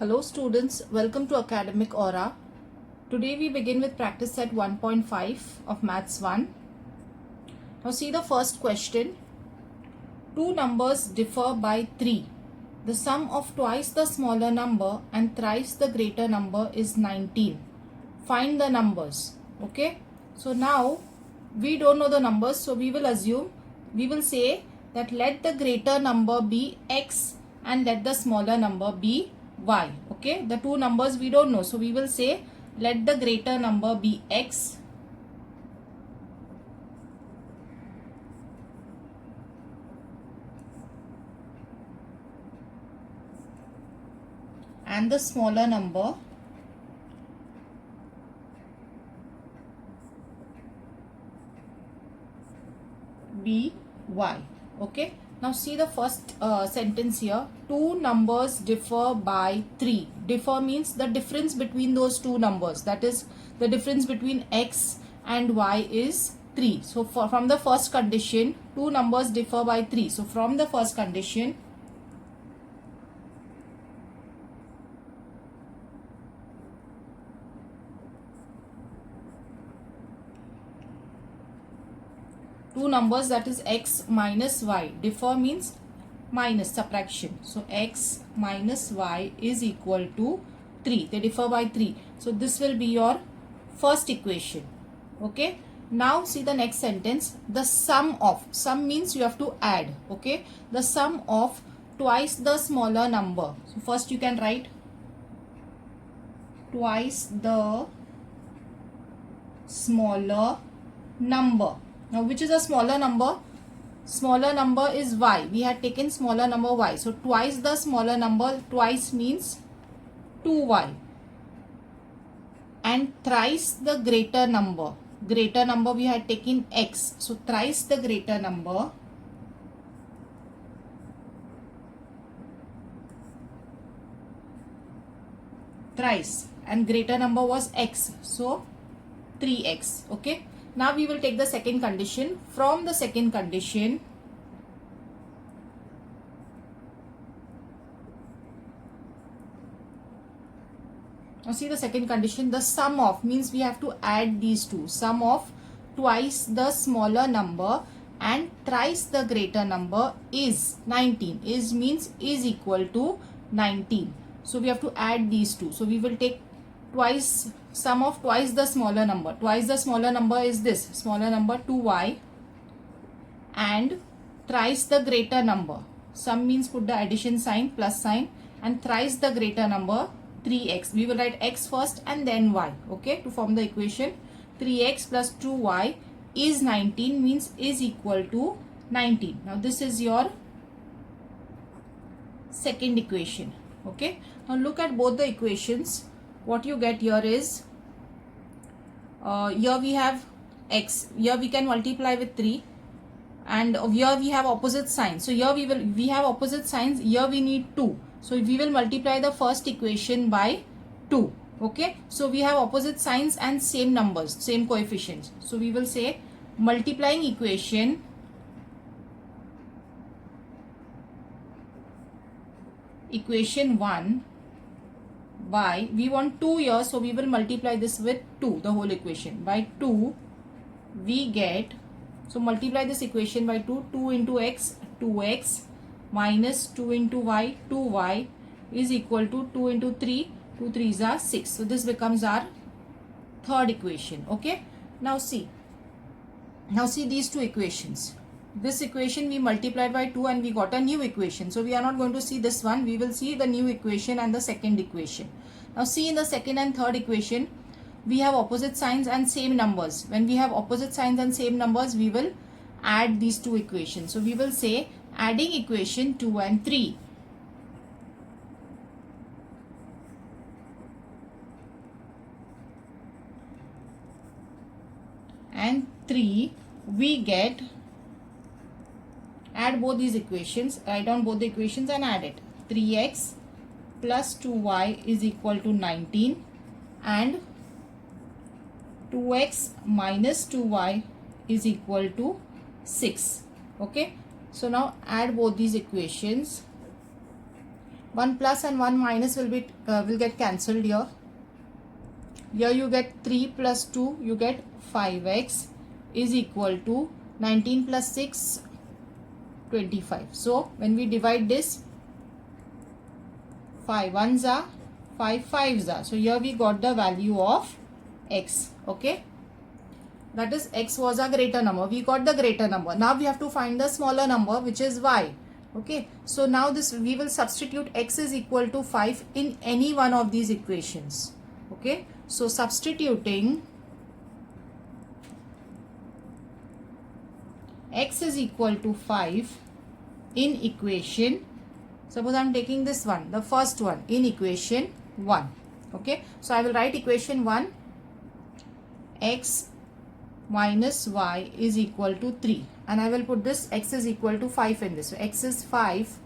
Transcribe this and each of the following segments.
Hello students, welcome to Academic Aura. Today we begin with practice set 1.5 of Maths 1. Now see the first question. Two numbers differ by 3. The sum of twice the smaller number and thrice the greater number is 19. Find the numbers. Okay. So now we don't know the numbers, so we will say that let the greater number be x and let the smaller number be y. Okay, the two numbers we don't know, so we will say let the greater number be x and the smaller number be y. Okay, now see the first sentence here. Two numbers differ by 3. Differ means the difference between those two numbers, that is the difference between x and y is 3. So from the first condition, two numbers differ by 3. So from the first condition, two numbers, that is x minus y, differ means minus, subtraction. So x minus y is equal to 3. They differ by 3. So this will be your first equation. Okay. Now see the next sentence. The sum of, sum means you have to add. Okay. The sum of twice the smaller number. So first you can write twice the smaller number. Now which is a smaller number? Smaller number is y. We had taken smaller number y. So twice the smaller number, twice means 2y. And thrice the greater number. Greater number we had taken x. So thrice the greater number thrice, and greater number was x. So 3x. Okay. Now we will take the second condition. From the second condition, now see the second condition. The sum of means we have to add these two. Sum of twice the smaller number and thrice the greater number is 19. Is means is equal to 19. So we have to add these two. So we will take twice, sum of twice the smaller number. Twice the smaller number is this, smaller number 2y, and thrice the greater number. Sum means put the addition sign, plus sign, and thrice the greater number 3x. We will write x first and then y. Okay, to form the equation. 3x plus 2y is 19 means is equal to 19. Now this is your second equation. Okay, now look at both the equations. What you get here is, here we have x, here we can multiply with 3, and here we have opposite signs. So here we have opposite signs, here we need 2. So we will multiply the first equation by 2. Okay, so we have opposite signs and same numbers, same coefficients. So we will say multiplying equation equation 1 by, we want 2 here, so we will multiply this with 2, the whole equation. By 2 we get, so multiply this equation by 2, 2 into x, 2x, minus 2 into y, 2y is equal to 2 into 3, 2 3s are 6. So this becomes our third equation. Okay, now see these two equations. This equation we multiplied by 2 and we got a new equation. So we are not going to see this one. We will see the new equation and the second equation. Now see, in the second and third equation, we have opposite signs and same numbers. When we have opposite signs and same numbers, we will add these two equations. So we will say adding equation 2 and 3. And 3, we get, add both these equations, write down both the equations and add it. 3x plus 2y is equal to 19, and 2x minus 2y is equal to 6. Okay, so now add both these equations 1 plus and 1 minus will get cancelled here. Here you get 3 plus 2, you get 5x is equal to 19 plus 6, 25. So when we divide this, 5 ones are, 5 fives are. So here we got the value of x. Okay, that is x was a greater number. We got the greater number. Now we have to find the smaller number, which is y. Okay, so now this we will substitute x is equal to 5 in any one of these equations. Okay, so substituting x is equal to 5 in equation, suppose I am taking this one, the first one, in equation 1. Okay, so I will write equation 1, x minus y is equal to 3, and I will put this x is equal to 5 in this. So x is 5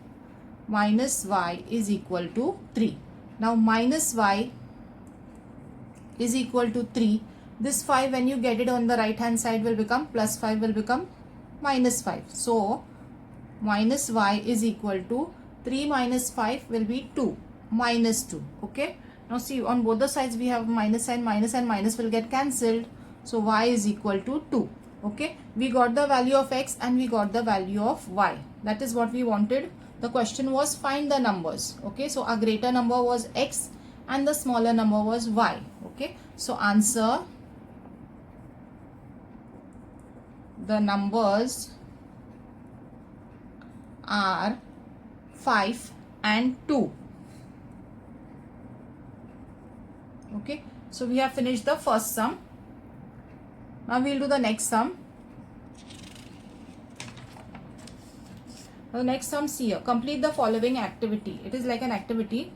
minus y is equal to 3. Now minus y is equal to 3. This 5, when you get it on the right hand side, will become plus 5 will become minus 5. So minus y is equal to 3 minus 5 will be 2, minus 2. Okay, now see, on both the sides we have minus sign, minus and minus will get cancelled. So y is equal to 2. Okay, we got the value of x and we got the value of y. That is what we wanted. The question was find the numbers. Okay, so our greater number was x and the smaller number was y. Okay, so answer, the numbers are 5 and 2. Okay, so we have finished the first sum. Now we will do the next sum. The next sum, see here, complete the following activity. It is like an activity.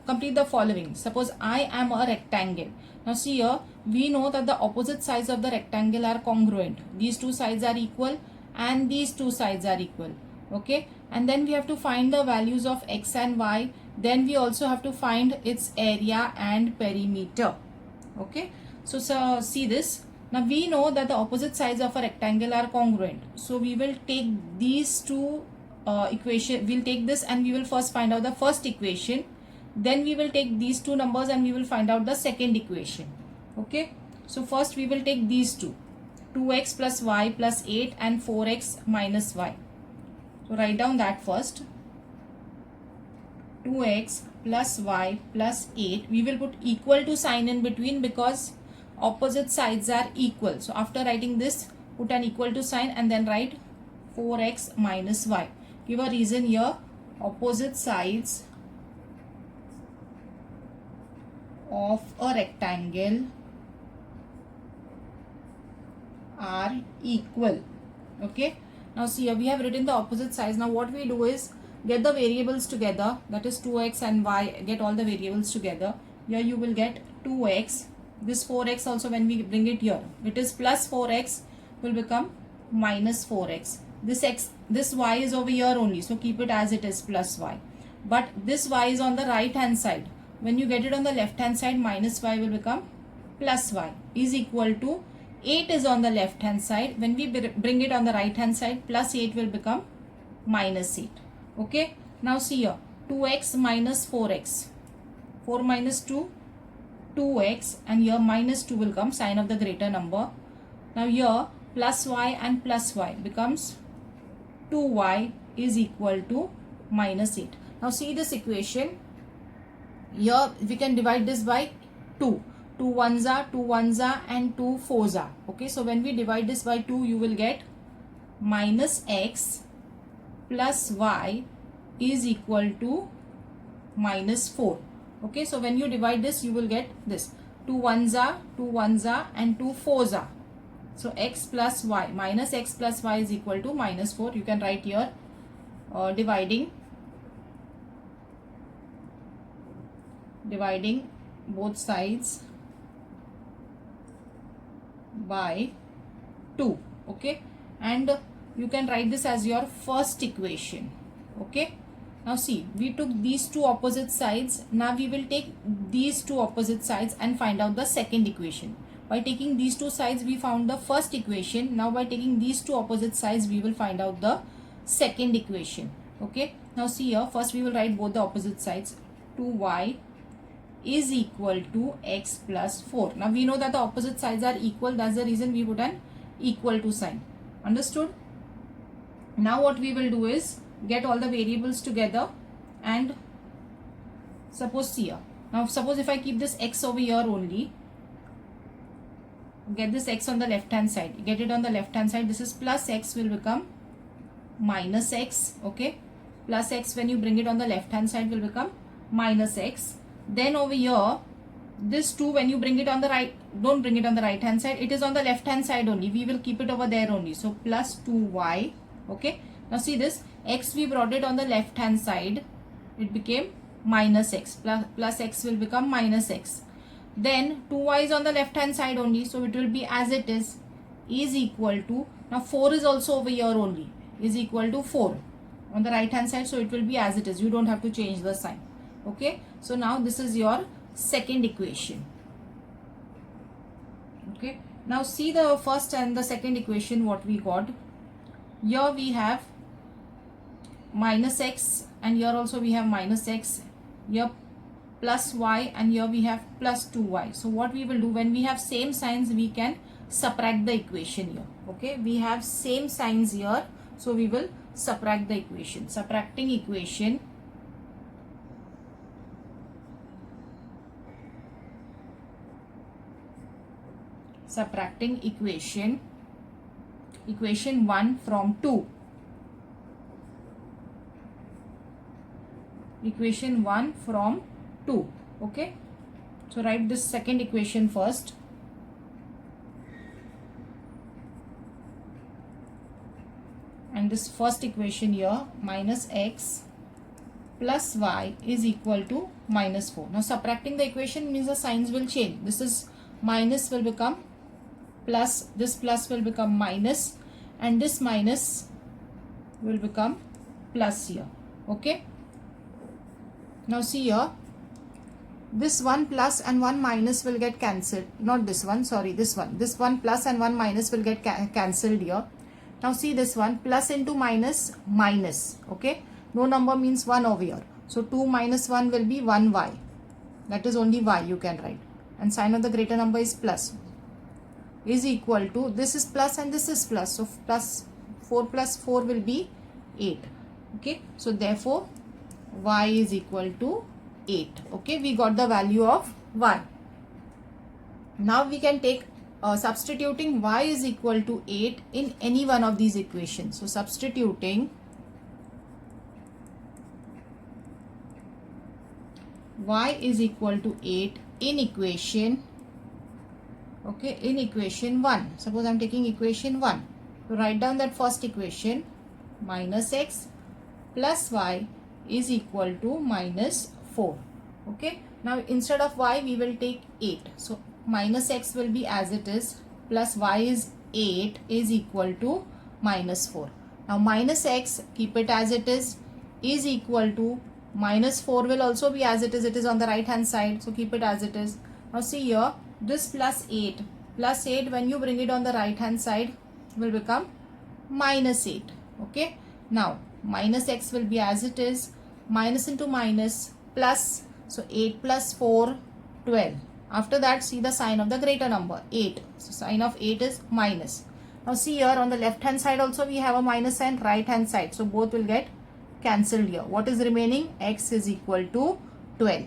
Complete the following. Suppose I am a rectangle. Now see here, we know that the opposite sides of the rectangle are congruent. These two sides are equal and these two sides are equal. Okay, and then we have to find the values of x and y. Then we also have to find its area and perimeter. Okay, so see this. Now we know that the opposite sides of a rectangle are congruent. So we will take these two equation. We'll take this and we will first find out the first equation. Then we will take these two numbers and we will find out the second equation. Okay, so first we will take these two, 2x plus y plus 8 and 4x minus y. So write down that first. 2x plus y plus 8. We will put equal to sign in between because opposite sides are equal. So after writing this, put an equal to sign and then write 4x minus y. Give a reason here. Opposite sides of a rectangle are equal. Okay, now see here we have written the opposite sides. Now what we do is get the variables together, that is 2x and y, get all the variables together. Here you will get 2x, this 4x also when we bring it here, it is plus 4x will become minus 4x. This y is over here only, so keep it as it is, plus y. But this y is on the right hand side. When you get it on the left hand side, minus y will become plus y is equal to 8 is on the left hand side. When we bring it on the right hand side, plus 8 will become minus 8. Okay, now see here, 2x minus 4x, 4 minus 2, 2x, and here minus 2 will come, sign of the greater number. Now here plus y and plus y becomes 2y is equal to minus 8. Now see this equation. Here we can divide this by 2. 2 ones are, 2 ones are, and 2 fours are. Okay, so when we divide this by 2, you will get minus x plus y is equal to minus 4. Okay, so when you divide this, you will get this. 2 ones are, 2 ones are, and 2 fours are. So x plus y, minus x plus y is equal to minus 4. You can write here dividing both sides by 2. Okay, and you can write this as your first equation. Okay, now see, we took these two opposite sides. Now we will take these two opposite sides and find out the second equation. By taking these two sides, we found the first equation. Now by taking these two opposite sides, we will find out the second equation. Okay, now see here, first we will write both the opposite sides. 2y is equal to x plus 4. Now we know that the opposite sides are equal, that's the reason we put an equal to sign. Understood? Now what we will do is get all the variables together and suppose see here. Now suppose if I keep this x over here only, get this x on the left hand side, get it on the left hand side, this is plus x will become minus x. Okay, plus x when you bring it on the left hand side will become minus x. Then over here, this 2 when you bring it on the right, don't bring it on the right hand side, it is on the left hand side only, we will keep it over there only. So plus 2y. Okay, now see this x, we brought it on the left hand side, it became minus x, plus x will become minus x. Then 2y is on the left hand side only, so it will be as it is equal to, now 4 is also over here only, is equal to 4 on the right hand side, so it will be as it is, you don't have to change the sign. Okay, so now this is your second equation. Okay, now see the first and the second equation what we got. Here we have minus x and here also we have minus x, here plus y and here we have plus 2y. So what we will do, when we have same signs we can subtract the equation here. Okay, we have same signs here, so we will subtract the equation. Subtracting equation, equation 1 from 2. Equation 1 from 2. Okay, so write this second equation first. And this first equation here, minus x plus y is equal to minus 4. Now subtracting the equation means the signs will change. This is minus will become plus, this plus will become minus, and this minus will become plus here. Okay, now see here, this one plus and one minus will get cancelled, not this one, sorry, this one plus and one minus will get cancelled here. Now see this one, plus into minus, minus. Okay, no number means 1 over here, so 2 minus 1 will be 1y, that is only y you can write, and sign of the greater number is plus, is equal to, this is plus and this is plus, so plus 4 plus 4 will be 8. Okay, so therefore y is equal to 8. Okay, we got the value of y. Now we can take substituting y is equal to 8 in any one of these equations. So substituting y is equal to 8 in equation, okay, in equation 1. Suppose I am taking equation 1. So write down that first equation, minus x plus y is equal to minus 4. Okay, now instead of y we will take 8. So minus x will be as it is, plus y is 8 is equal to minus 4. Now minus x, keep it as it is equal to minus 4 will also be as it is on the right hand side, so keep it as it is. Now see here, this plus 8 when you bring it on the right hand side will become minus 8. Okay, now minus x will be as it is, minus into minus plus, so 8 plus 4, 12. After that see the sign of the greater number, 8, so sign of 8 is minus. Now see here, on the left hand side also we have a minus sign, right hand side, so both will get cancelled here. What is remaining? X is equal to 12.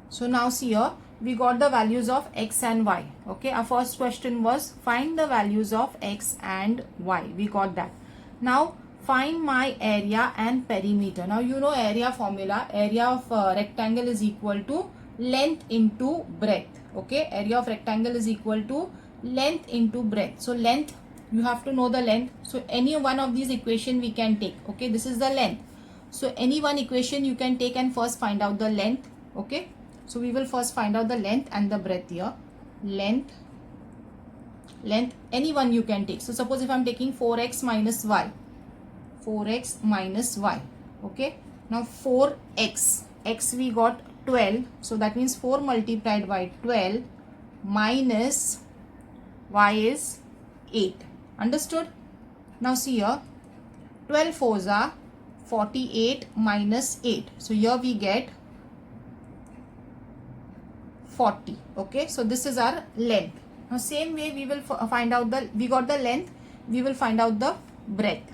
So now see here, we got the values of x and y. Okay, our first question was find the values of x and y. We got that. Now find my area and perimeter. Now you know area formula, area of rectangle is equal to length into breadth. Okay, area of rectangle is equal to length into breadth. So length, you have to know the length. So any one of these equation we can take. Okay, this is the length. So any one equation you can take and first find out the length. Okay, so we will first find out the length and the breadth here. Length, any one you can take. So suppose if I am taking 4x minus y, 4x minus y. Okay, now 4x, x we got 12, so that means 4 multiplied by 12 minus y is 8. Understood? Now see here, 12 fours are 48 minus 8. So here we get 40. Okay, so this is our length. Now same way we will find out we got the length, we will find out the breadth.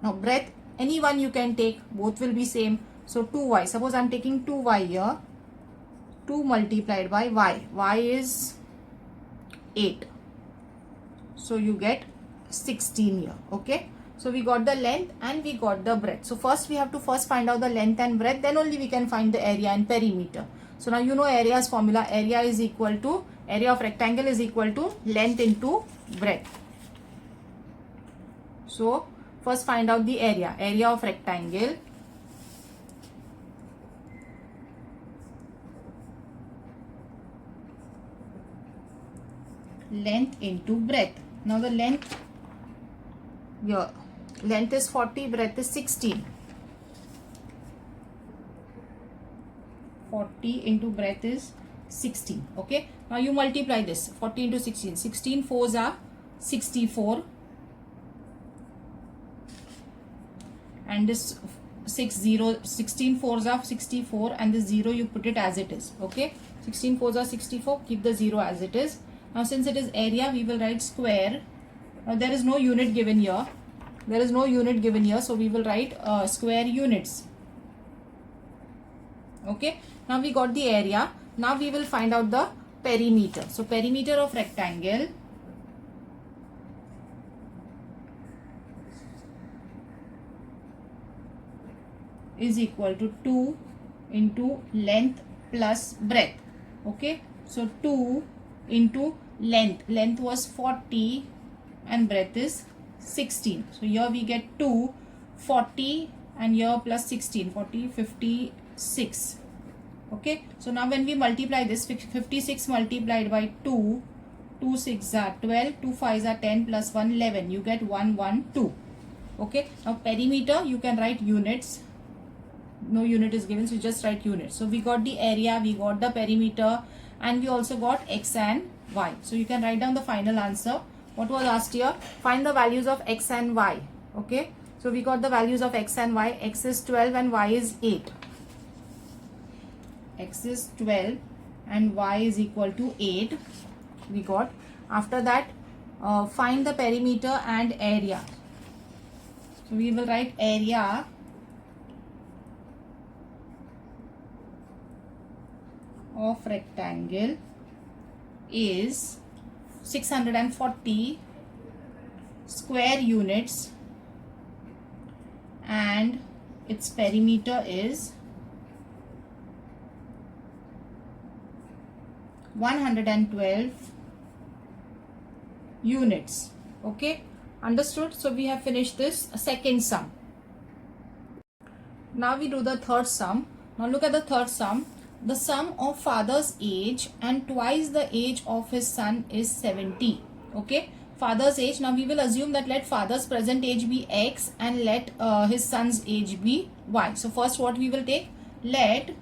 Now breadth, any one you can take, both will be same. So 2y, suppose I am taking 2y here, 2 multiplied by y is 8. So you get 16 here. Okay, so we got the length and we got the breadth. So first we have to find out the length and breadth, then only we can find the area and perimeter. So now you know area's formula, area of rectangle is equal to length into breadth. So first find out the area of rectangle. Length into breadth. Now the length, your length is 40, breadth is 16. 40 into breadth is 16. Okay, now you multiply this, 40 into 16. 16 fours are 64. And this 16 fours are 64, and this 0 you put it as it is. Okay, 16 fours are 64, keep the 0 as it is. Now since it is area, we will write square. Now there is no unit given here. So we will write square units. Okay, now we got the area. Now we will find out the perimeter. So perimeter of rectangle is equal to 2 into length plus breadth. Okay, so 2 into length was 40 and breadth is 16. So here we get 2, 40 and here plus 16, 40, 56. Okay, so now when we multiply this, 56 multiplied by 2, 2 6 are 12, 2 5 are 10 plus 1 11, you get 112. Okay, now perimeter you can write units. No unit is given, so you just write units. So we got the area, we got the perimeter, and we also got x and y. So you can write down the final answer. What was asked here? Find the values of x and y. Okay, so we got the values of x and y. X is 12 and y is 8. X is 12 and y is equal to 8. We got. After that, find the perimeter and area. So we will write area of rectangle is 640 square units and its perimeter is 112 units. Okay, understood? So we have finished this second sum. Now we do the third sum. Now look at the third sum. The sum of father's age and twice the age of his son is 70. Okay, father's age. Now we will assume that let father's present age be x and let his son's age be y. So first what we will take? Let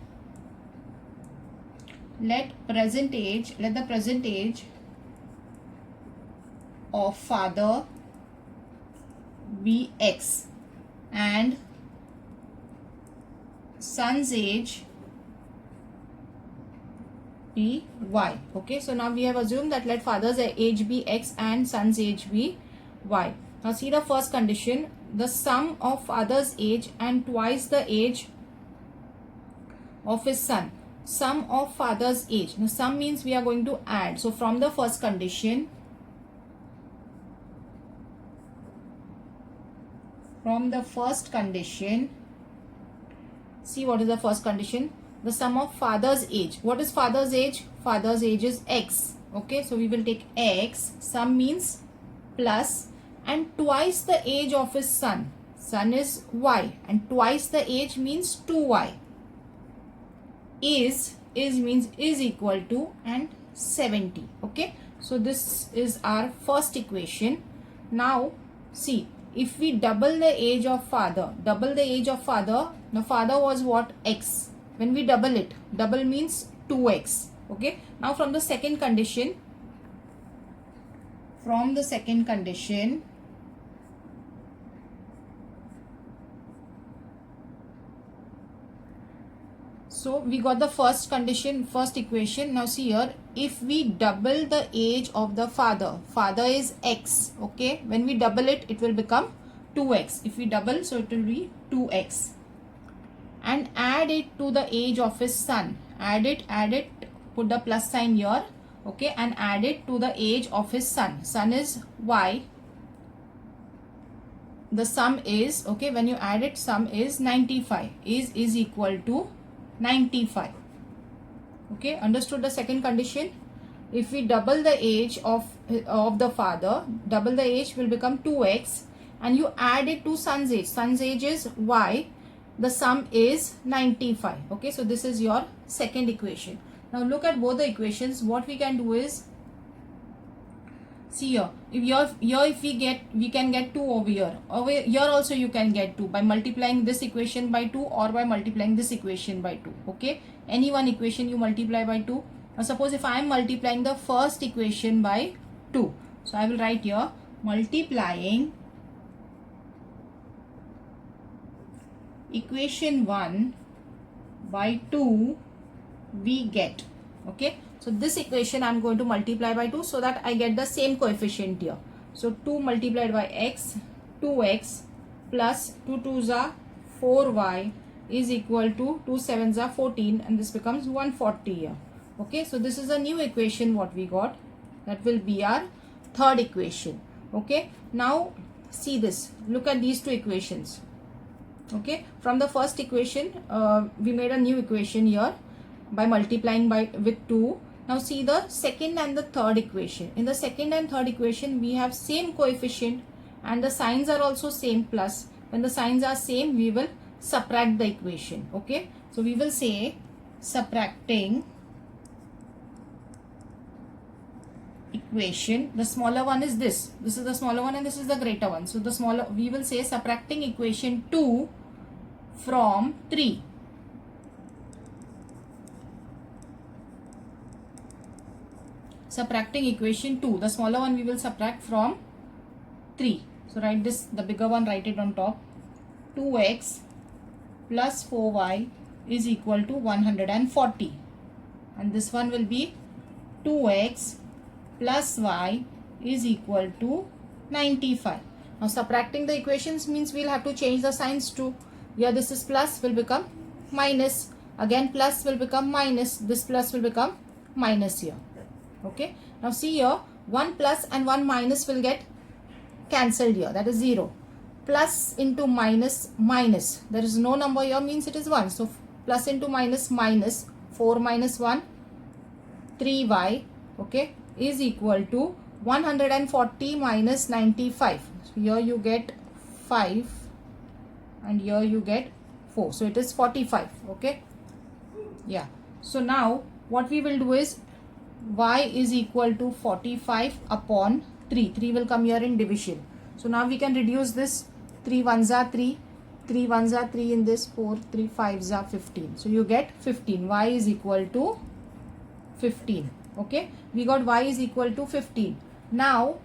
the present age of father be x and son's age be y. Okay, so now we have assumed that let father's age be x and son's age be y. Now see the first condition, the sum of father's age and twice the age of his son. Sum of father's age. Now sum means we are going to add. So from the first condition, see what is the first condition? The sum of father's age. What is father's age? Father's age is x. Okay, so we will take x. Sum means plus and twice the age of his son. Son is y and twice the age means 2y. Is means is equal to and 70. Okay, so this is our first equation. Now see, if we double the age of father, now father was what? X. When we double it, double means 2x. Okay, now from the second condition, from the second condition, so we got the first condition, first equation. Now see here, if we double the age of the father is x, okay, when we double it, it will become 2x. If we double, so it will be 2x, and add it to the age of his son. Add it, put the plus sign here, okay, and add it to the age of his son. Son is y. The sum is, okay, when you add it, sum is 95, is equal to 95. Okay, understood the second condition? If we double the age of the father, double the age will become 2x, and you add it to son's age. Son's age is y. The sum is 95. Okay, so this is your second equation. Now look at both the equations. What we can do is, see here, if we can get 2 over here. Over here also you can get 2 by multiplying this equation by 2 or by multiplying this equation by 2. Okay, any one equation you multiply by 2. Now suppose if I am multiplying the first equation by 2, so I will write here multiplying equation 1 by 2 we get. Okay, so this equation I am going to multiply by 2 so that I get the same coefficient here. So 2 multiplied by x, 2x plus 2 2s are 4y is equal to 2 7s are 14, and this becomes 140 here. Okay, so this is a new equation what we got. That will be our third equation. Okay, now see this. Look at these two equations. Okay, from the first equation we made a new equation here by multiplying with 2. Now see the second and the third equation. In the second and third equation we have same coefficient and the signs are also same plus. When the signs are same, we will subtract the equation. Okay, so we will say subtracting equation. The smaller one is this is the smaller one and this is the greater one. So the smaller, we will say subtracting equation 2 from 3. Subtracting equation 2, the smaller one we will subtract from 3. So write this, the bigger one, write it on top. 2x plus 4y is equal to 140, and this one will be 2x plus y is equal to 95. Now subtracting the equations means we'll have to change the signs too. Here this is plus will become minus, again plus will become minus, this plus will become minus here. Okay, now see here, 1 plus and 1 minus will get cancelled here, that is 0. Plus into minus, minus, there is no number here, means it is 1. So plus into minus, minus, 4 minus 1, 3y, okay, is equal to 140 minus 95. So here you get 5 and here you get 4. So it is 45. Okay, yeah. So now what we will do is y is equal to 45 upon 3. 3 will come here in division. So now we can reduce this. 3 1s are 3, 3 1s are 3 in this, 4, 3 5s are 15. So you get 15. Y is equal to 15. Okay, we got y is equal to 15. Now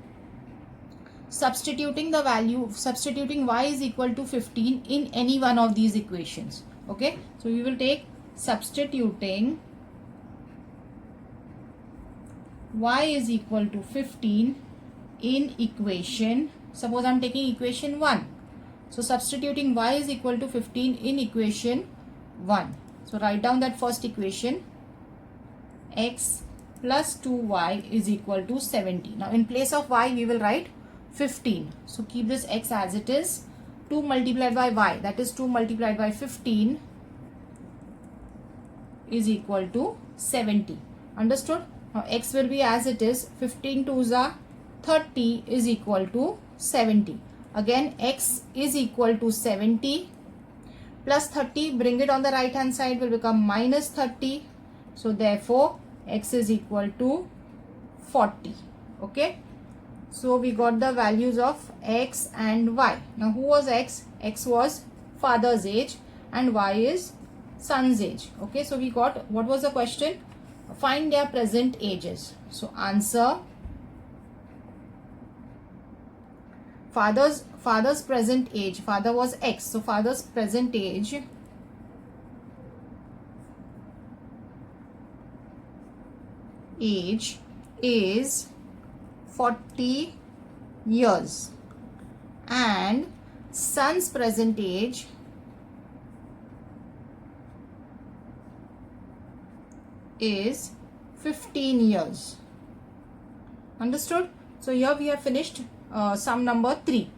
substituting the value, substituting y is equal to 15 in any one of these equations. Okay, so we will take substituting y is equal to 15 in equation, suppose I am taking equation 1. So substituting y is equal to 15 in equation 1. So write down that first equation, x plus 2y is equal to 70. Now in place of y we will write 15. So keep this x as it is. 2 multiplied by y, that is 2 multiplied by 15 is equal to 70. Understood? Now x will be as it is. 15 2s are 30 is equal to 70. Again x is equal to 70 plus 30, bring it on the right hand side, will become minus 30. So therefore x is equal to 40. Okay, so we got the values of x and y. Now who was x? X was father's age and y is son's age. Okay, so we got, what was the question? Find their present ages. So answer father's present age, father was X, so father's present age is 40 years and son's present age is 15 years. Understood? So here we have finished sum number 3.